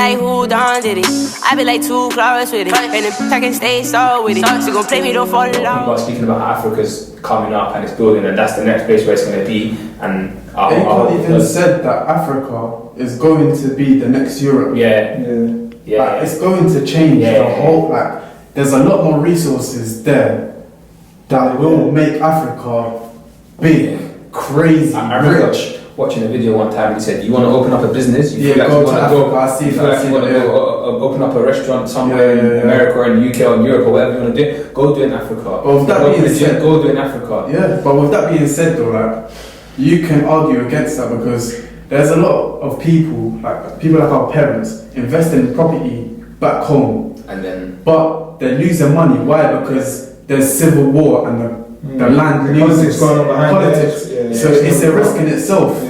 like, who done did it? I be like too close with it. And then I can stay so with it. She gon' play me, don't fall in love. People are speaking about Africa's coming up and it's building, and that's the next place where it's going to be. And they can't even said that Africa is going to be the next Europe. Like, it's going to change the whole. Like, there's a lot more resources there that will make Africa big, crazy, I remember rich. Watching a video one time, he said, "You want to open up a business? You feel like go you to want to Africa. go. I see you feel that. like you want to go open up a restaurant somewhere in America or in the UK or in Europe or whatever you want to do. Go do it in Africa. But with that being said, go do it in Africa. Yeah, but with that being said, though, like, you can argue against that because there's a lot of people like our parents, invest in property back home, but they're losing money. Why? Because there's civil war and the land loses going on behind politics. So it's a risk in itself.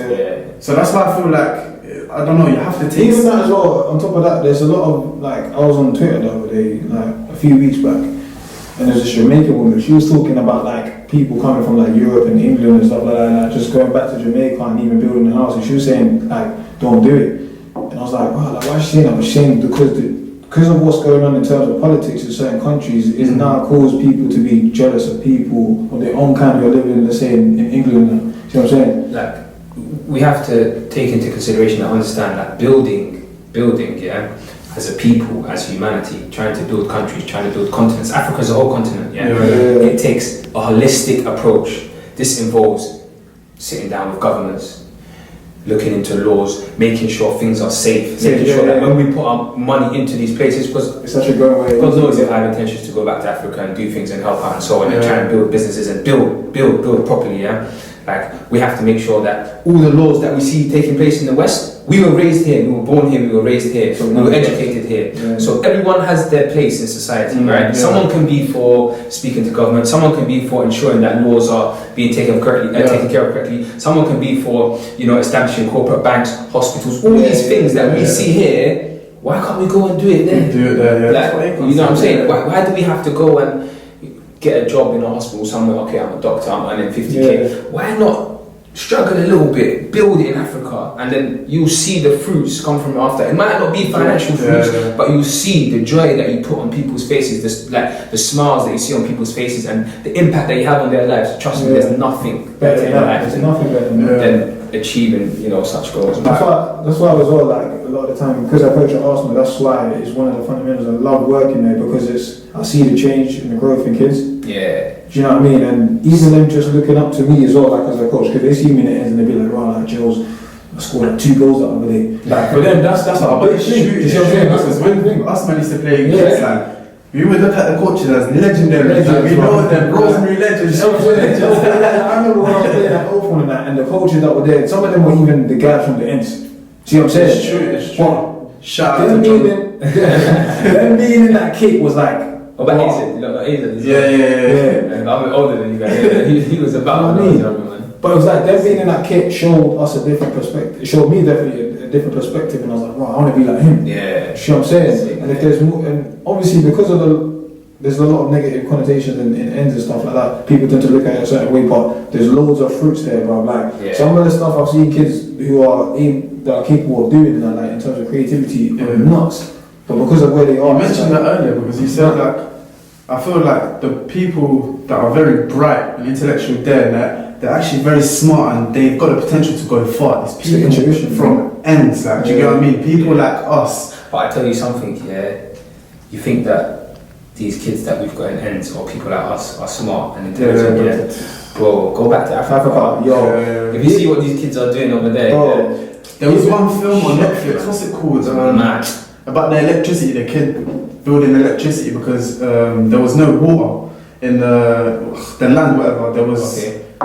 So that's why I feel like, I don't know, you have to take. Even that as well. On top of that, there's a lot of, like, I was on Twitter the other day, like a few weeks back, and there's this Jamaican woman. She was talking about like people coming from like Europe and England and stuff like that, like, just going back to Jamaica and even building a house. And she was saying like, don't do it. And I was like, wow, like, why is she saying that? I'm ashamed because of what's going on in terms of politics in certain countries, is now caused people to be jealous of people of their own kind who are living, let's say, in England. See what I'm saying? Like, we have to take into consideration and understand that building, as a people, as humanity, trying to build countries, trying to build continents. Africa's a whole continent, It takes a holistic approach. This involves sitting down with governments, looking into laws, making sure things are safe, making sure that when we put our money into these places, because it's such a going way. God knows they have intentions to go back to Africa and do things and help out and so on, and try and build businesses and build properly, Like, we have to make sure that all the laws that we see taking place in the West, we were raised here, we were born here, we were raised here, we were educated here. So everyone has their place in society, right? Someone can be for speaking to government, someone can be for ensuring that laws are being taken care of correctly, someone can be for, establishing corporate banks, hospitals, all these things that we see here. Why can't we go and do it there? Do it there, Like, you know what I'm saying? Why do we have to go and get a job in a hospital somewhere? Okay, I'm a doctor, I'm earning 50k. Why not struggle a little bit, build it in Africa, and then you'll see the fruits come from after. It might not be financial fruits, but you'll see the joy that you put on people's faces, the smiles that you see on people's faces, and the impact that you have on their lives. Trust me, there's nothing better in life than achieving, such goals. That's why as well, like, a lot of the time, because I coach at Arsenal, that's why it's one of the fundamentals. I love working there because I see the change and the growth in kids. Yeah. Do you know what I mean? And even them just looking up to me as well, like, as a coach, because they see me in the ends and they be like, wow, like, Jelz, I scored like 2 goals that other day. Like, for them, that's a big thing. You see what I'm saying? That's when us man used to play games, like, we would look at the coaches as legendary. We know them, Rosemary legends. I remember when I was playing at Oakland and the coaches that were there, some of them were even the guys from the ends. See what I'm saying? It's true. Shout out them to them being in that kit was like, but Aizen, Yeah. I'm older than you guys. He was about But it was like them being in that kit showed us a different perspective. It showed me definitely a different perspective, and I was like, wow, I want to be like him. Yeah. You know what I'm saying? And if there's more, and obviously because of there's a lot of negative connotations in ends and stuff like that. People tend to look at it a certain way, but there's loads of fruits there, bro. Like some of the stuff I've seen kids who are capable of doing, like in terms of creativity, are nuts. But because of where they are, you mentioned that earlier because you said like, I feel like the people that are very bright and intellectual there, they're actually very smart and they've got the potential to go far. It's people from ends, like, do you get what I mean? People like us. But I tell you something, you think that these kids that we've got in ends, or people like us, are smart and intelligent, Bro, go back to Africa. If you see what these kids are doing over there. There was one film on Netflix, what's it called? About the electricity, the kid building electricity because there was no water in the land, whatever. There was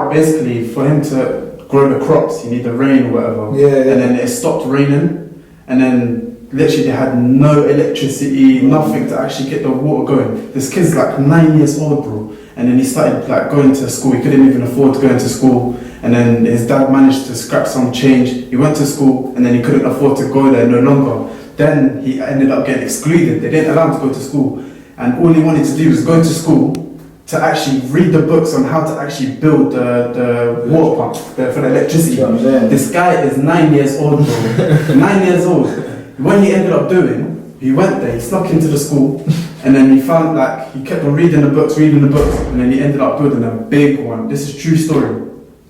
basically, for him to grow the crops, you need the rain, whatever. And then it stopped raining, and then literally they had no electricity, nothing to actually get the water going. This kid's like 9 years old, bro, and then he started like going to school. He couldn't even afford to go into school, and then his dad managed to scrap some change. He went to school, and then he couldn't afford to go there no longer. Then he ended up getting excluded. They didn't allow him to go to school, and all he wanted to do was go to school to actually read the books on how to actually build the water pump for the electricity. This guy is 9 years old, bro. 9 years old. What he ended up doing, he went there, he snuck into the school, and then he found like he kept on reading the books, and then he ended up building a big one. This is true story.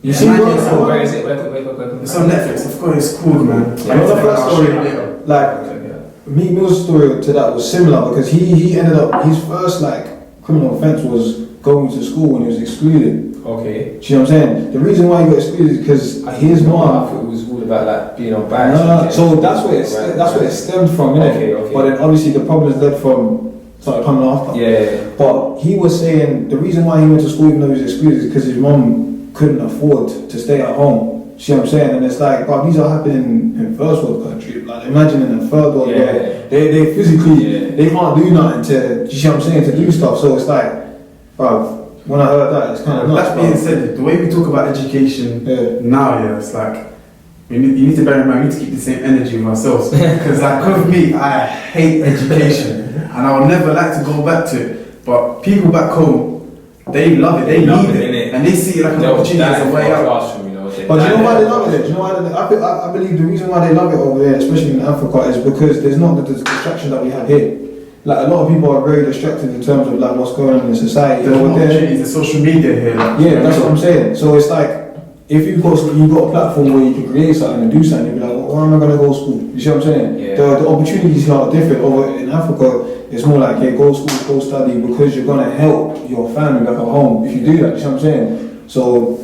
You see, where is it? It's on Netflix. Of course, it's cool, man. Yeah, the first story later. Like Meek Mill's story to that was similar because he ended up his first like criminal offence was going to school when he was excluded. Okay. Do you know what I'm saying? The reason why he got excluded is because his I mom. thought it was all about like being on bias. So that's where it stemmed from, innit? Okay. But then obviously the problems led from started coming after. Yeah. But he was saying the reason why he went to school even though he was excluded is because his mom couldn't afford to stay at home. See what I'm saying? And it's like, but these are happening in first world country. Like imagine in a third world where they physically they can't do nothing to. You see what I'm saying? To do stuff. So it's like, when I heard that, it's kind of nuts. That being said, the way we talk about education now, it's like you need to bear in mind we need to keep the same energy with ourselves. Because like with me, I hate education, and I would never like to go back to it. But people back home, they love it, they need it, and they see it like an opportunity as a way out. But do you know why they love it? Do you know why I believe the reason why they love it over there, especially in Africa, is because there's not the distraction that we have here. Like a lot of people are very distracted in terms of like what's going on in society. There's opportunities, the social media here. Like, that's what I'm saying. So it's like if you've got a platform where you can create something and do something, you'll be like, well, why am I going to go to school? You see what I'm saying? Yeah. The opportunities here are different. Over in Africa, it's more like, hey, go to school, go study, because you're going to help your family back at home if you do that. You see what I'm saying? So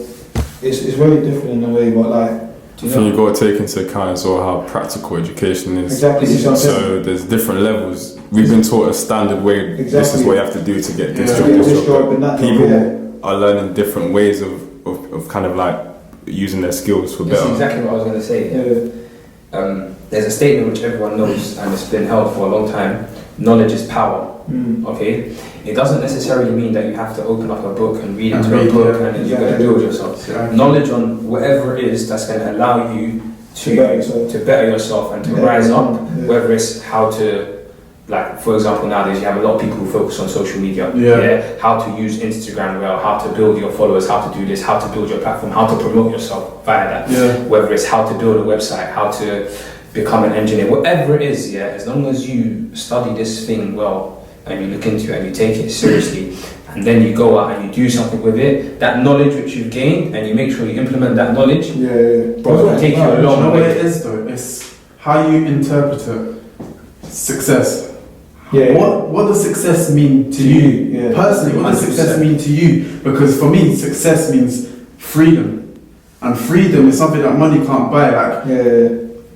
it's very different in a way, but like. I think you've got to take into account as well how practical education is. Exactly. So there's different levels. We've been taught a standard way. Exactly. This is what you have to do to get this job. But people are learning different ways of kind of like using their skills for better. That's exactly what I was going to say. Yeah. There's a statement which everyone knows and it's been held for a long time. Knowledge is power. Okay, it doesn't necessarily mean that you have to open up a book and read into a book and then you're going to build yourself. Knowledge on whatever it is that's going to allow you to better yourself and to rise up. Whether it's how to, like for example nowadays you have a lot of people who focus on social media. How to use Instagram well, how to build your followers, how to do this, how to build your platform, how to promote yourself via that. Whether it's how to build a website, how to become an engineer, whatever it is, as long as you study this thing well and you look into it and you take it seriously and then you go out and you do something with it, that knowledge which you've gained and you make sure you implement that knowledge, bro, it'll take you a long way. What it is though, it's how you interpret it. Success. What does success mean to you? Personally, what does success mean to you? Because for me, success means freedom. And freedom is something that money can't buy. Like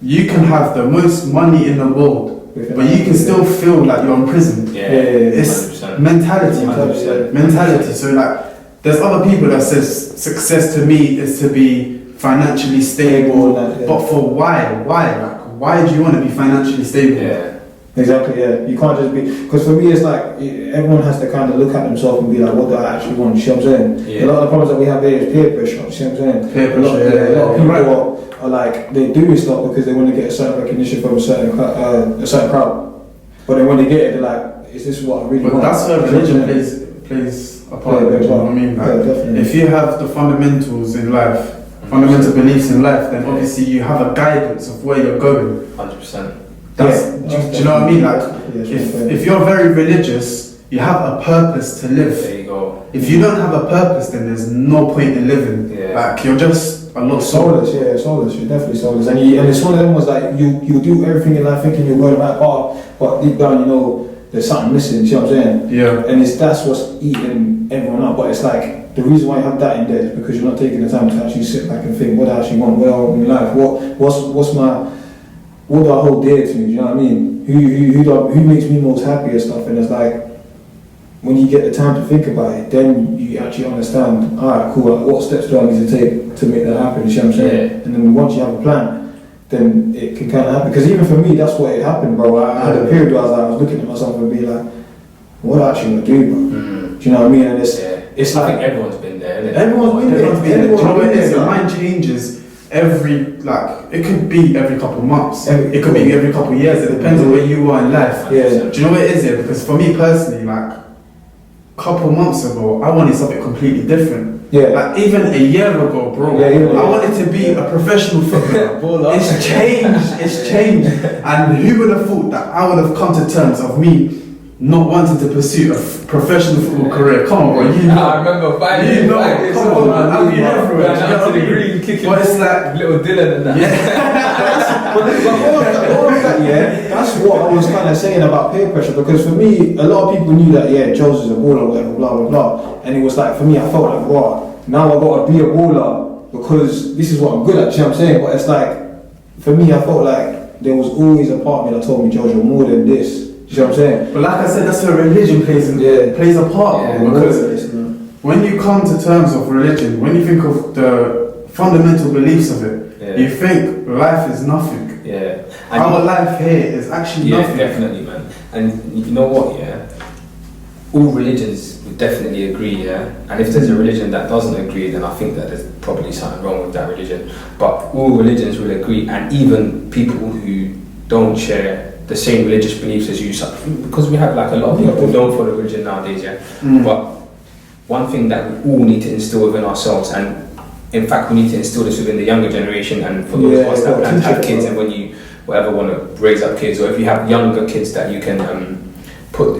you can have the most money in the world, but you can still feel like you're in prison. It's 100%. Mentality. So like, there's other people that says success to me is to be financially stable. But for why? Like, why do you want to be financially stable? Exactly, you can't just be, because for me it's like everyone has to kind of look at themselves and be like, what do I actually want? You see what I'm saying? A lot of the problems that we have here is peer pressure. You see what I'm saying? A lot of people are like, they do stuff because they want to get a certain recognition from a certain crowd, but then when they get it, they're like, is this what I really want? But that's where religion plays a part. You know what I mean? Like, if you have the fundamentals in life, fundamental beliefs in life, then obviously you have a guidance of where you're going. 100%. Do you know what I mean? Like, if you're very religious, you have a purpose to live. There you go. If you don't have a purpose, then there's no point in living. Like, you're just a lot soulless. Soulless. You're definitely soulless. And it's one of them was like you do everything in life thinking you're going the right path, but deep down you know there's something missing. You know what I'm saying? And that's what's eating everyone up. But it's like the reason why you have that in there is because you're not taking the time to actually sit back and think what I actually want. Well, in life, what do I hold dear to me? Do you know what I mean? Who makes me most happy and stuff? And it's like when you get the time to think about it, then you actually understand. Alright, cool. What steps do I need to take to make that happen? You see what I'm saying? And then once you have a plan, then it can kind of happen. Because even for me, that's what it happened, bro. I had a period where I was looking at myself and be like, what do I actually want to do, bro? Do you know what I mean? And it's like I think everyone's been there. Isn't it? Everyone's been there. Do you know what it is? Your mind changes. It could be every couple of months, it could be every couple of years, it depends on where you are in life. Do you know what it is here? Because for me personally, like a couple of months ago, I wanted something completely different. Yeah. Like even a year ago, bro, I wanted to be a professional footballer. It's changed. And who would have thought that I would have come to terms of me not wanting to pursue a professional football career? Come on, bro. You know. I remember 5 years. Come on, man. I've been everywhere. To the green, kicking. But it's like little Dylan and that. But all of that, yeah, that's what I was kind of saying about peer pressure, because for me, a lot of people knew that, yeah, Jelz is a baller, whatever, blah, blah, blah. And it was like, for me, I felt like, wow, now I got to be a baller because this is what I'm good at, you know what I'm saying? But it's like, for me, I felt like there was always a part of me that told me, Jelz, you're more than this. You know what I'm saying? But like I said, that's where religion plays a part. Because when you come to terms of religion, when you think of the fundamental beliefs of it, you think life is nothing. Yeah. Our life here is actually nothing. Yeah, definitely, man. And you know what, yeah? All religions would definitely agree, yeah? And if there's a religion that doesn't agree, then I think that there's probably something wrong with that religion. But all religions will agree, and even people who don't share the same religious beliefs as you, because we have like a lot of people who don't follow religion nowadays, yeah? But one thing that we all need to instill within ourselves, and in fact we need to instill this within the younger generation, and for those of us that plan to have kids, and when you whatever want to raise up kids, or if you have younger kids that you can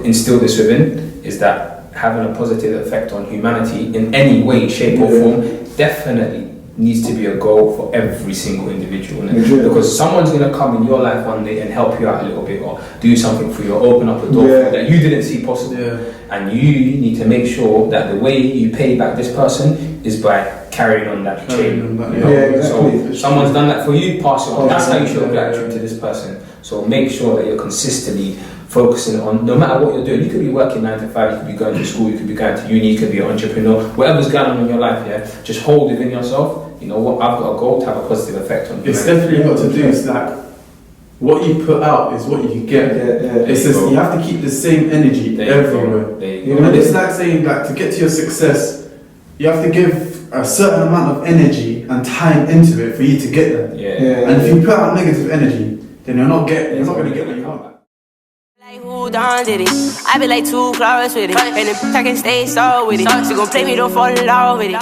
instill this within, is that having a positive effect on humanity in any way, shape or form definitely needs to be a goal for every single individual, because someone's going to come in your life one day and help you out a little bit, or do something for you, or open up a door that you didn't see possible, and you need to make sure that the way you pay back this person is by carrying on that chain. So someone's done that for you, pass it on. That's how you show gratitude to this person. So make sure that you're consistently focusing on, no matter what you're doing, you could be working 9 to 5, you could be going to school, you could be going to uni, you could be an entrepreneur, whatever's going on in your life, just hold within yourself, you know what, I've got a goal to have a positive effect on you. It's definitely got to do, it's like, what you put out is what you get. It's just, you have to keep the same energy everywhere. And it's like saying that to get to your success, you have to give a certain amount of energy and time into it for you to get there. And if you put out negative energy, then you're not going to get what you want. Like who done did it? I be like too close with it, and if I can stay so with it, she gon' play me, don't fall in love with it.